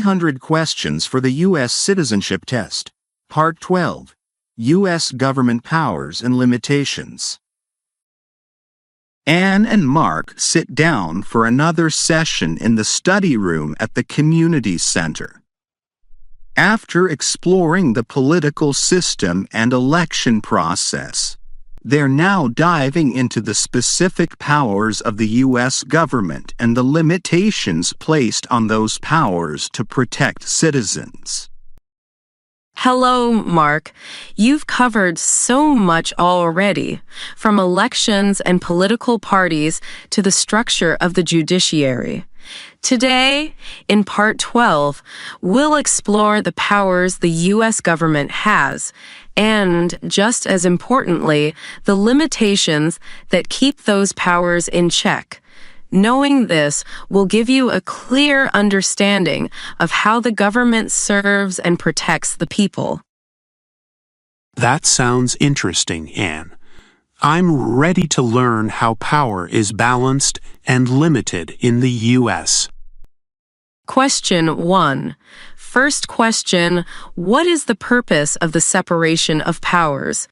300 questions for the U.S. Citizenship Test. Part 12. U.S. Government Powers and Limitations. Anne and Mark sit down for another session in the study room at the community center. After exploring the political system and election process, they're now diving into the specific powers of the U.S. government and the limitations placed on those powers to protect citizens. Hello, Mark. You've covered so much already, from elections and political parties to the structure of the judiciary. Today, in Part 12, we'll explore the powers the U.S. government has, and, just as importantly, the limitations that keep those powers in check. Knowing this will give you a clear understanding of how the government serves and protects the people. That sounds interesting, Anne. I'm ready to learn how power is balanced and limited in the U.S. Question 1. First question, what is the purpose of the separation of powers?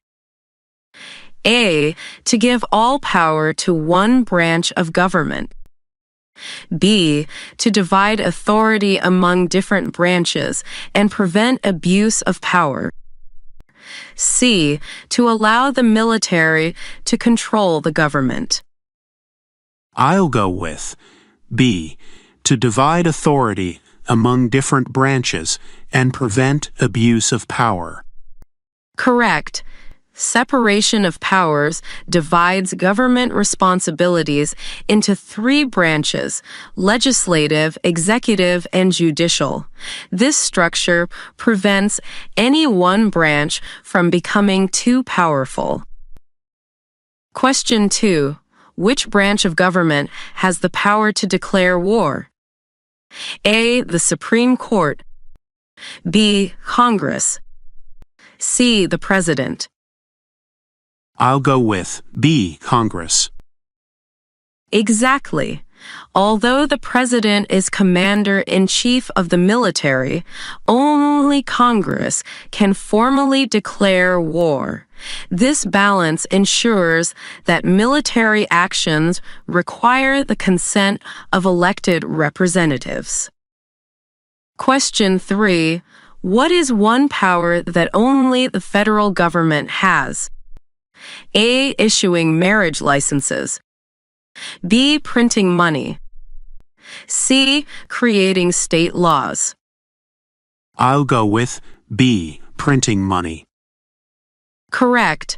A. To give all power to one branch of government. B. To divide authority among different branches and prevent abuse of power. C. To allow the military to control the government. I'll go with B. To divide authority among different branches and prevent abuse of power. Correct. Separation of powers divides government responsibilities into 3 branches: legislative, executive, and judicial. This structure prevents any one branch from becoming too powerful. Question 2. Which branch of government has the power to declare war? A. The Supreme Court. B. Congress. C. The President. I'll go with B. Congress. Exactly. Although the President is Commander-in-Chief of the military, only Congress can formally declare war. This balance ensures that military actions require the consent of elected representatives. Question 3. What is one power that only the federal government has? A. Issuing marriage licenses. B. Printing money. C. Creating state laws. I'll go with B. Printing money. Correct.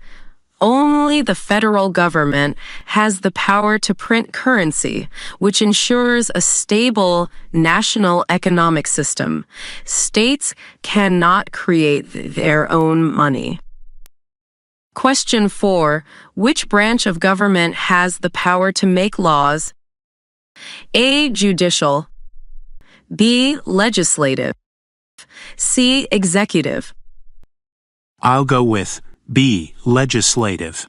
Only the federal government has the power to print currency, which ensures a stable national economic system. States cannot create their own money. Question 4. Which branch of government has the power to make laws? A. Judicial. B. Legislative. C. Executive. I'll go with B. Legislative.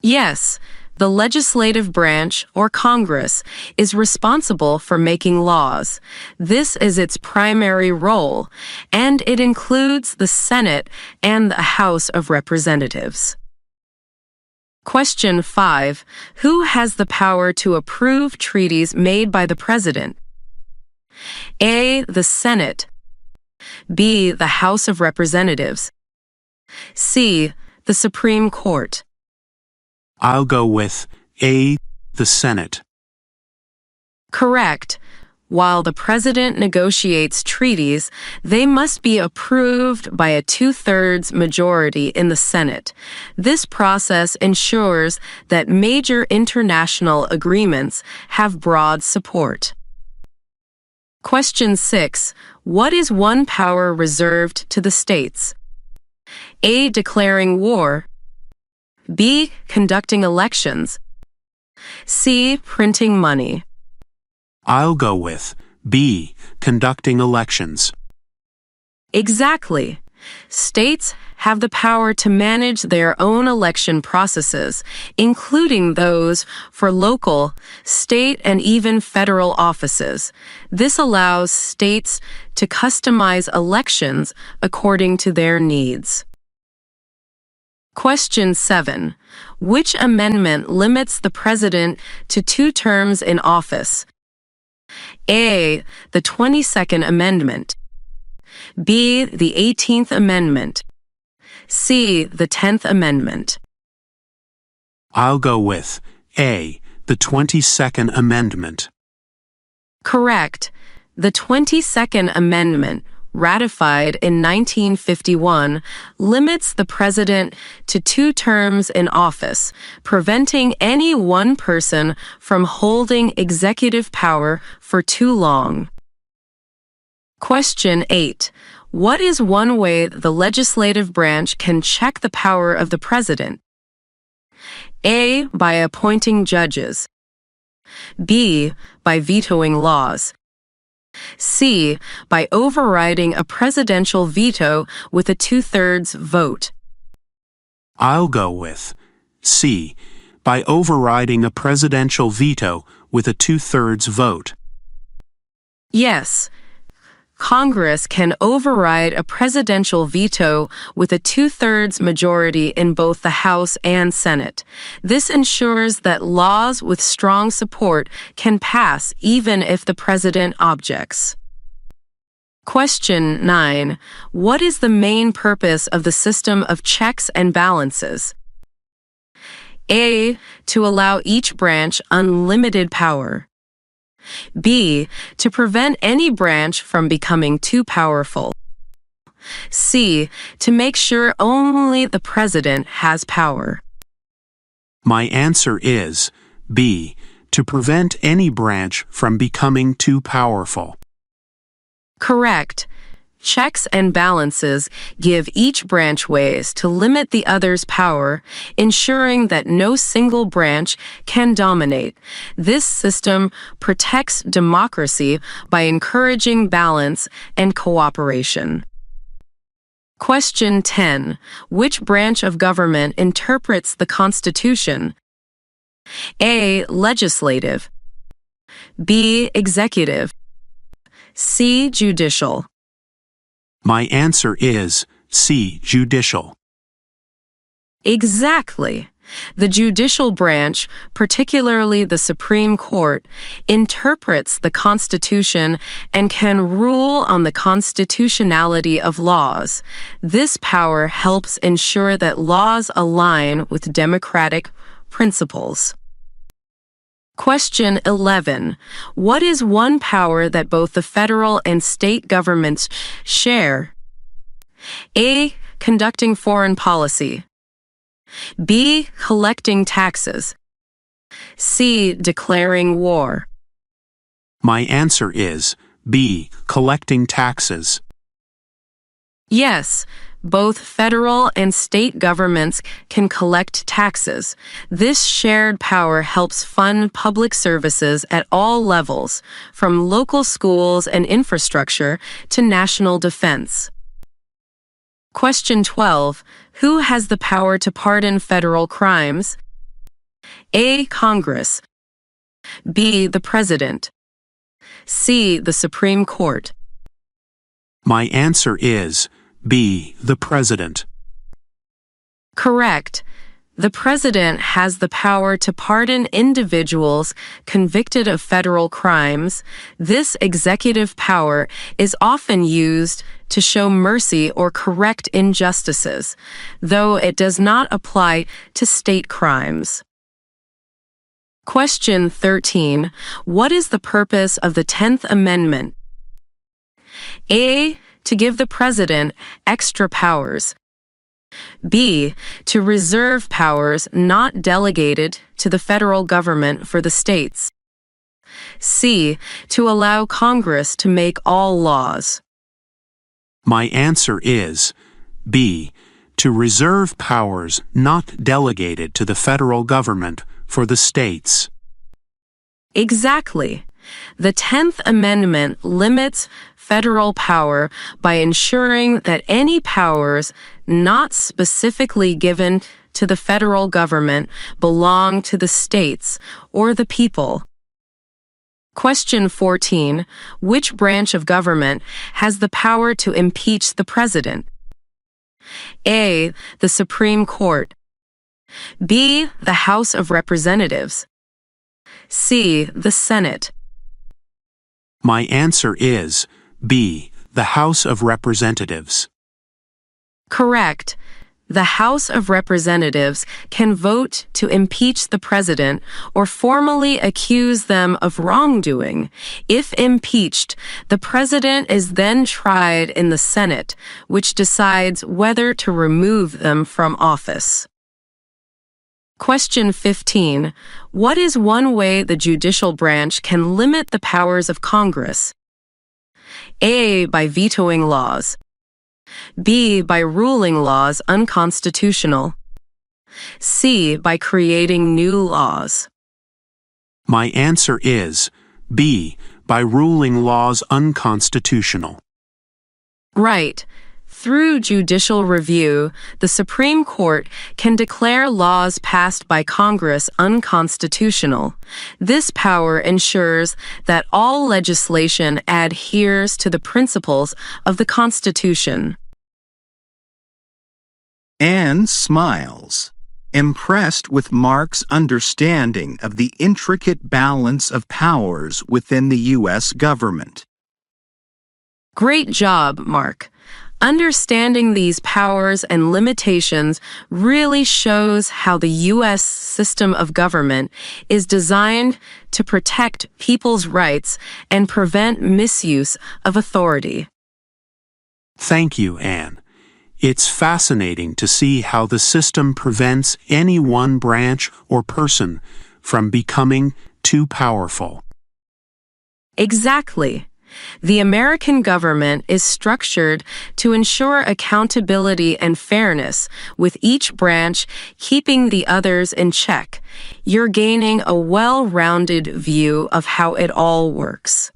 Yes, the legislative branch, or Congress, is responsible for making laws. This is its primary role, and it includes the Senate and the House of Representatives. Question 5. Who has the power to approve treaties made by the President? A. The Senate. B. The House of Representatives. C. The Supreme Court. I'll go with A. The Senate. Correct. While the President negotiates treaties, they must be approved by a 2/3 majority in the Senate. This process ensures that major international agreements have broad support. Question 6. What is one power reserved to the states? A. Declaring war. B. Conducting elections. C. Printing money. I'll go with B. Conducting elections. Exactly. States have the power to manage their own election processes, including those for local, state, and even federal offices. This allows states to customize elections according to their needs. Question 7. Which amendment limits the president to 2 terms in office? A. The 22nd Amendment. B. The 18th Amendment. C. The 10th Amendment. I'll go with A. The 22nd Amendment. Correct. The 22nd Amendment, ratified in 1951, limits the president to 2 terms in office, preventing any one person from holding executive power for too long. Question 8. What is one way the legislative branch can check the power of the president? A. By appointing judges. B. By vetoing laws. C. By overriding a presidential veto with a 2/3 vote. I'll go with C. By overriding a presidential veto with a 2/3 vote. Yes. Congress can override a presidential veto with a 2/3 majority in both the House and Senate. This ensures that laws with strong support can pass even if the president objects. Question 9. What is the main purpose of the system of checks and balances? A. To allow each branch unlimited power. B. To prevent any branch from becoming too powerful. C. To make sure only the president has power. My answer is B. To prevent any branch from becoming too powerful. Correct. Checks and balances give each branch ways to limit the other's power, ensuring that no single branch can dominate. This system protects democracy by encouraging balance and cooperation. Question 10. Which branch of government interprets the Constitution? A. Legislative. B. Executive. C. Judicial. My answer is C. Judicial. Exactly. The judicial branch, particularly the Supreme Court, interprets the Constitution and can rule on the constitutionality of laws. This power helps ensure that laws align with democratic principles. Question 11. What is one power that both the federal and state governments share? A. Conducting foreign policy. B. Collecting taxes. C. Declaring war. My answer is B. Collecting taxes. Yes. Both federal and state governments can collect taxes. This shared power helps fund public services at all levels, from local schools and infrastructure to national defense. Question 12. Who has the power to pardon federal crimes? A. Congress. B. The President. C. The Supreme Court. My answer is B. The President. Correct. The President has the power to pardon individuals convicted of federal crimes. This executive power is often used to show mercy or correct injustices, though it does not apply to state crimes. Question 13. What is the purpose of the 10th Amendment? A. To give the President extra powers. B. To reserve powers not delegated to the federal government for the states. C. To allow Congress to make all laws. My answer is B. To reserve powers not delegated to the federal government for the states. Exactly. The 10th Amendment limits federal power by ensuring that any powers not specifically given to the federal government belong to the states or the people. Question 14. Which branch of government has the power to impeach the president? A. The Supreme Court. B. The House of Representatives. C. The Senate. My answer is B. The House of Representatives. Correct. The House of Representatives can vote to impeach the president or formally accuse them of wrongdoing. If impeached, the president is then tried in the Senate, which decides whether to remove them from office. Question 15. What is one way the judicial branch can limit the powers of Congress? A. By vetoing laws. B. By ruling laws unconstitutional. C. By creating new laws. My answer is B. By ruling laws unconstitutional. Right. Through judicial review, the Supreme Court can declare laws passed by Congress unconstitutional. This power ensures that all legislation adheres to the principles of the Constitution. Anne smiles, impressed with Mark's understanding of the intricate balance of powers within the U.S. government. Great job, Mark. Understanding these powers and limitations really shows how the U.S. system of government is designed to protect people's rights and prevent misuse of authority. Thank you, Anne. It's fascinating to see how the system prevents any one branch or person from becoming too powerful. Exactly. The American government is structured to ensure accountability and fairness, with each branch keeping the others in check. You're gaining a well-rounded view of how it all works.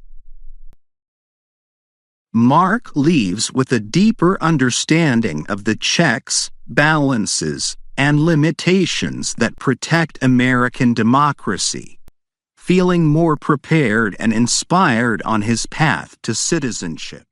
Mark leaves with a deeper understanding of the checks, balances, and limitations that protect American democracy, feeling more prepared and inspired on his path to citizenship.